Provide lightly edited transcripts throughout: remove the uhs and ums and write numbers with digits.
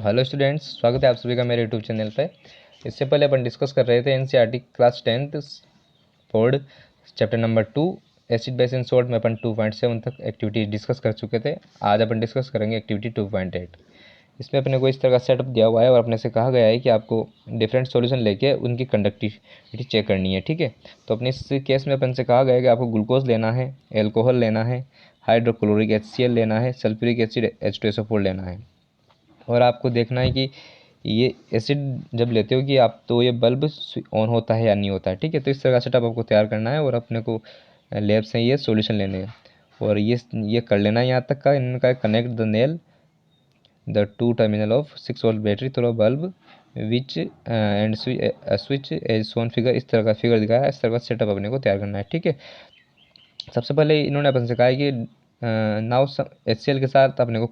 Hello students, स्वागत है आप सभी का मेरे यूट्यूब चैनल पे। इससे पहले अपन डिस्कस कर रहे थे NCERT class 10th board chapter number 2 acid base and salt में अपन 2.7 तक एक्टिविटी डिस्कस कर चुके थे। आज अपन डिस्कस करेंगे एक्टिविटी 2.8। इसमें अपने को इस तरह का सेटअप दिया हुआ है और अपने से कहा गया है कि आपको डिफरेंट सॉल्यूशन लेके उनकी कंडक्टिविटी चेक करनी है। ठीक है, तो अपने इस केस में अपन से कहा गया है कि आपको ग्लूकोज लेना है, एल्कोहल लेना है, हाइड्रोक्लोरिक HCl लेना है, सल्फ्यूरिक एसिड H2SO4 लेना है। और आपको देखना है कि ये एसिड जब लेते हो कि आप तो ये बल्ब ऑन होता है या नहीं होता है। ठीक है, तो इस तरह का सेटअप आपको तैयार करना है और अपने को लैब से ये सॉल्यूशन लेने हैं और ये कर लेना है यहाँ तक का इनका connect the nail the two terminal of 6 volt battery through bulb which and switch as shown figure. इस तरह का फिगर दिखाया है, इस तरह का सेटअप अपने को तैयार करना है। ठीक है, सबसे पहले इन्होंने अपन से कहा है कि नाउ HCl के साथ अपने को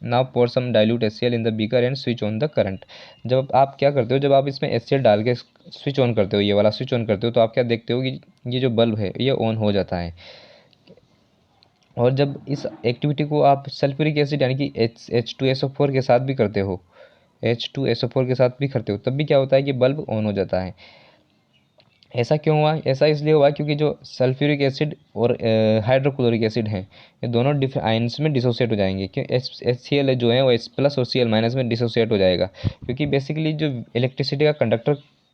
now pour some dilute HCl in the beaker and switch on the current. जब आप क्या करते हो, जब आप इसमें HCl डाल के स्विच ऑन करते हो, ये वाला स्विच ऑन करते हो, तो आप क्या देखते हो कि ये जो बल्ब है ये ऑन हो जाता है। और जब इस एक्टिविटी को आप सल्फ्यूरिक एसिड यानी कि H2SO4 के साथ भी करते हो, H2SO4 के साथ भी करते हो, तब भी क्या होता है कि बल्ब ऑन हो जाता है। ऐसा क्यों हुआ? ऐसा इसलिए हुआ क्योंकि जो सल्फ्यूरिक एसिड और हाइड्रोक्लोरिक एसिड हैं, ये दोनों डिफरेंट आयन्स में डिसोसिएट हो जाएंगे। क्यों? HCl जो है वो H+ और Cl- में डिसोसिएट हो जाएगा, क्योंकि बेसिकली जो इलेक्ट्रिसिटी का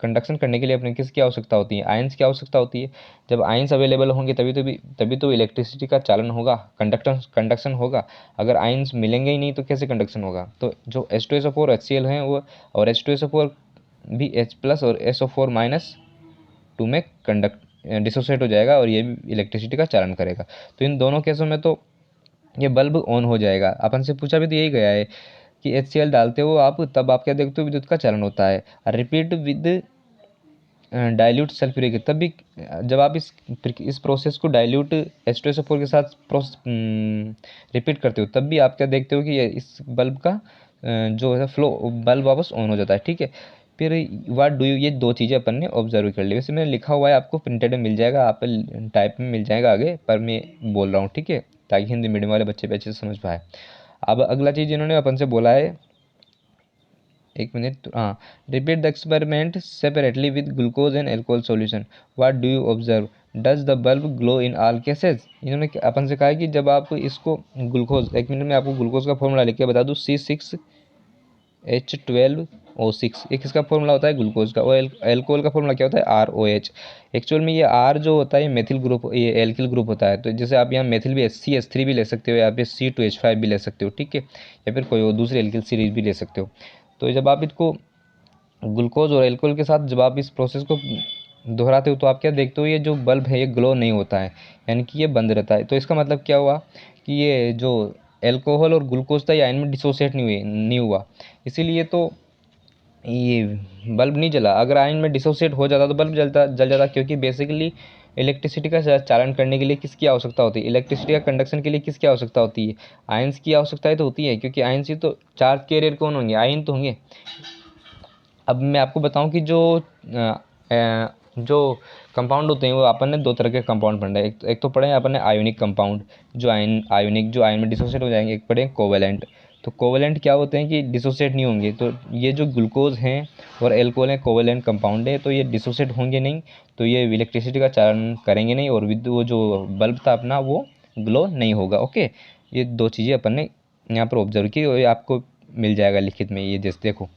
कंडक्शन करने के लिए अपने किसकी आवश्यकता होती है? आयन्स की आवश्यकता होती है। जब आयन्स अवेलेबल होंगे तभी तो इलेक्ट्रिसिटी का चालन होगा, कंडक्शन होगा। अगर आयन्स मिलेंगे ही नहीं तो कैसे कंडक्शन होगा? तो जो H2SO4 HCl हैं वो, और H2SO4 भी H+ और SO4- 2 में डिसोसिएट हो जाएगा और ये भी इलेक्ट्रिसिटी का चालन करेगा। तो इन दोनों केसों में तो ये बल्ब ऑन हो जाएगा। अपन से पूछा भी तो यही गया है कि HCl डालते हो आप, तब आप क्या देखते हो? विद्युत का चालन होता है। रिपीट विद डाइल्यूट सल्फ्यूरिक, तब भी जब आप इस प्रोसेस को डाइल्यूट H2SO4 के साथ रिपीट करते हो, तब भी आप क्या देखते हो कि इस बल्ब का जो है फ्लो, बल्ब वापस ऑन हो जाता है। ठीक है, फिर वाट डू यू, ये दो चीज़ें अपन ने ऑब्जर्व कर ली। वैसे मैंने लिखा हुआ है, आपको प्रिंटेड में मिल जाएगा, आप टाइप में मिल जाएगा आगे, पर मैं बोल रहा हूँ। ठीक है, ताकि हिंदी मीडियम वाले बच्चे भी अच्छे से समझ पाए। अब अगला चीज़ इन्होंने अपन से बोला है, एक मिनट, हाँ, repeat the experiment separately with glucose and alcohol solution. What do you observe? Does the bulb glow in all cases? इन्होंने अपन से कहा है कि जब आप इसको ग्लूकोज, एक मिनट में आपको ग्लूकोज का फॉर्मूला लिख के बता दूँ, C6H12O6, एक इसका फॉर्मूला होता है ग्लूकोज का, और एल्कोहल का फॉर्मूला क्या होता है? ROH। एक्चुअल में ये R जो होता है ये मेथिल ग्रुप, ये एल्किल ग्रुप होता है। तो जैसे आप यहाँ मेथिल भी CH3 भी ले सकते हो, या फिर C2H5 भी ले सकते हो। ठीक है, या फिर कोई और दूसरी एल्किल सीरीज भी ले सकते हो। तो जब आप इसको ग्लूकोज और एल्कोहल के साथ जब आप इस प्रोसेस को दोहराते हो, तो आप क्या देखते हो? ये जो बल्ब है ये ग्लो नहीं होता है, यानी कि ये बंद रहता है। तो इसका मतलब क्या हुआ कि ये जो एल्कोहल और ग्लूकोज था ये आयन में डिसोसिएट नहीं हुआ, इसीलिए तो ये बल्ब नहीं जला। अगर आयन में डिसोसिएट हो जाता तो बल्ब जल जाता, क्योंकि बेसिकली इलेक्ट्रिसिटी का चालन करने के लिए किसकी आवश्यकता होती है? इलेक्ट्रिसिटी का कंडक्शन के लिए किसकी आवश्यकता होती है? आयन्स की आवश्यकता तो होती है, क्योंकि आयन्स ही तो चार्ज कैरियर कौन होंगे? आयन तो होंगे। अब मैं आपको बताऊं कि जो कंपाउंड होते हैं वो अपन ने दो तरह के कंपाउंड पढ़े हैं। एक तो पढ़े हैं अपन ने आयोनिक कंपाउंड, जो आयन में डिसोसिएट हो जाएंगे। एक पढ़े कोवेलेंट। तो कोवेलेंट क्या होते हैं कि डिसोसिएट नहीं होंगे। तो ये जो ग्लूकोज हैं और एल्कोहल हैं, कोवेलेंट कंपाउंड है, तो ये डिसोसिएट होंगे नहीं, तो ये इलेक्ट्रिसिटी का चालन करेंगे नहीं, और वो जो बल्ब था अपना वो ग्लो नहीं होगा। ओके, ये दो चीज़ें अपन ने यहाँ पर ऑब्जर्व की, और ये आपको मिल जाएगा लिखित में। ये जैसे देखो,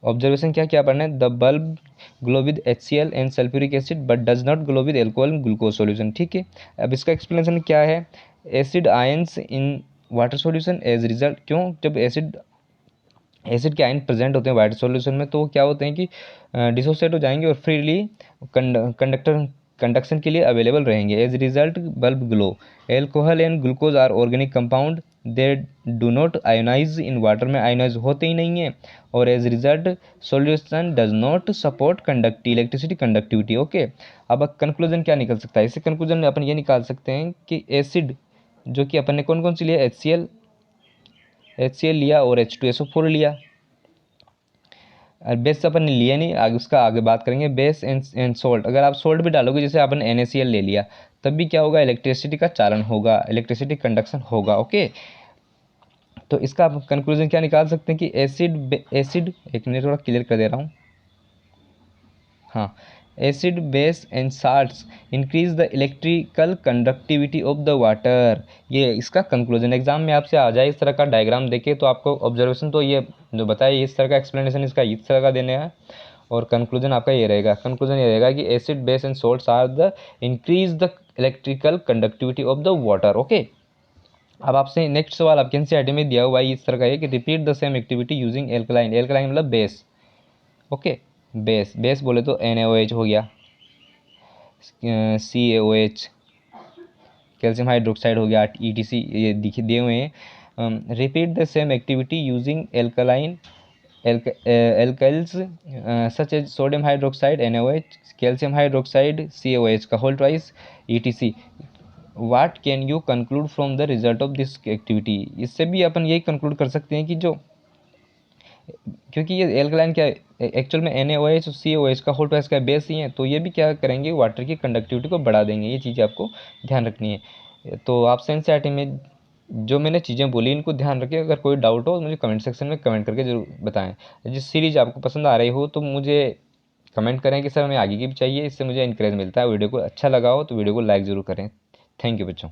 ऑब्जर्वेशन क्या क्या पढ़ना है? The bulb glow with HCl and sulphuric acid but does not glow with alcohol and glucose solution. ठीक है, अब इसका एक्सप्लेनेशन क्या है? Acid ions in water solution as result. क्यों? जब एसिड के आयन प्रेजेंट होते हैं वाटर सॉल्यूशन में, तो वो क्या होते हैं कि डिसोसिएट हो जाएंगे और फ्रीली कंडक्शन के लिए अवेलेबल रहेंगे। As result bulb glow. Alcohol and glucose are organic compound, they do not ionize in water में आयोनाइज होते ही नहीं है, और as result solution does not support electricity conductivity. Okay, अब कंक्लूजन क्या निकल सकता है? इससे कंक्लूजन में अपन ये निकाल सकते हैं कि एसिड जो कि अपन ने कौन कौन सी लिया? HCl लिया और H2SO4 लिया। बेस अपन ने लिया नहीं, आगे उसका आगे बात करेंगे। बेस एंड सोल्ट, अगर आप सोल्ट भी डालोगे, जैसे अपन NaCl ले लिया, तब भी क्या होगा? इलेक्ट्रिसिटी का चालन होगा, इलेक्ट्रिसिटी कंडक्शन होगा। ओके, तो इसका आप कंक्लूजन क्या निकाल सकते हैं कि एसिड एक मिनट थोड़ा क्लियर कर दे रहा हूँ। हाँ, acid base and salts increase the electrical conductivity of the water, ये इसका कंक्लूजन। एग्जाम में आपसे आ जाए इस तरह का डायग्राम देखे तो आपको ऑब्जर्वेशन तो ये जो बताया इस तरह का एक्सप्लेनेशन इसका इस तरह का देने है, और कंक्लूजन आपका ये रहेगा। कंक्लूजन ये रहेगा कि acid base and salts are the increase the electrical conductivity of the water. Okay, अब आपसे नेक्स्ट सवाल आपके एनसीईआरटी में दिया हुआ है इस तरह का है कि repeat the same activity using alkaline. Alkaline मतलब बेस। ओके, बेस बोले तो NaOH हो गया, CaOH, कैल्शियम हाइड्रोक्साइड हो गया, ETC, ये दिए हुए हैं। Repeat the same activity using alkaline alkalis such as sodium hydroxide NaOH, calcium hydroxide CaOH का whole twice, ETC। What can you conclude from the result of this activity. इससे भी अपन यही कंक्लूड कर सकते हैं कि जो, क्योंकि ये एल्कलाइन क्या एक्चुअल में NaOH और CaOH का होल ट्वाइस का बेस ही है, तो ये भी क्या करेंगे, वाटर की कंडक्टिविटी को बढ़ा देंगे। ये चीज़ें आपको ध्यान रखनी है। तो आप एनसीईआरटी में जो मैंने चीज़ें बोली इनको ध्यान रखिए। अगर कोई डाउट हो मुझे कमेंट सेक्शन में कमेंट करके जरूर बताएं। जिस सीरीज आपको पसंद आ रही हो तो मुझे कमेंट करें कि सर हमें आगे की भी चाहिए, इससे मुझे इंकरेज मिलता है। वीडियो को अच्छा लगा हो तो वीडियो को लाइक ज़रूर करें। थैंक यू बच्चों।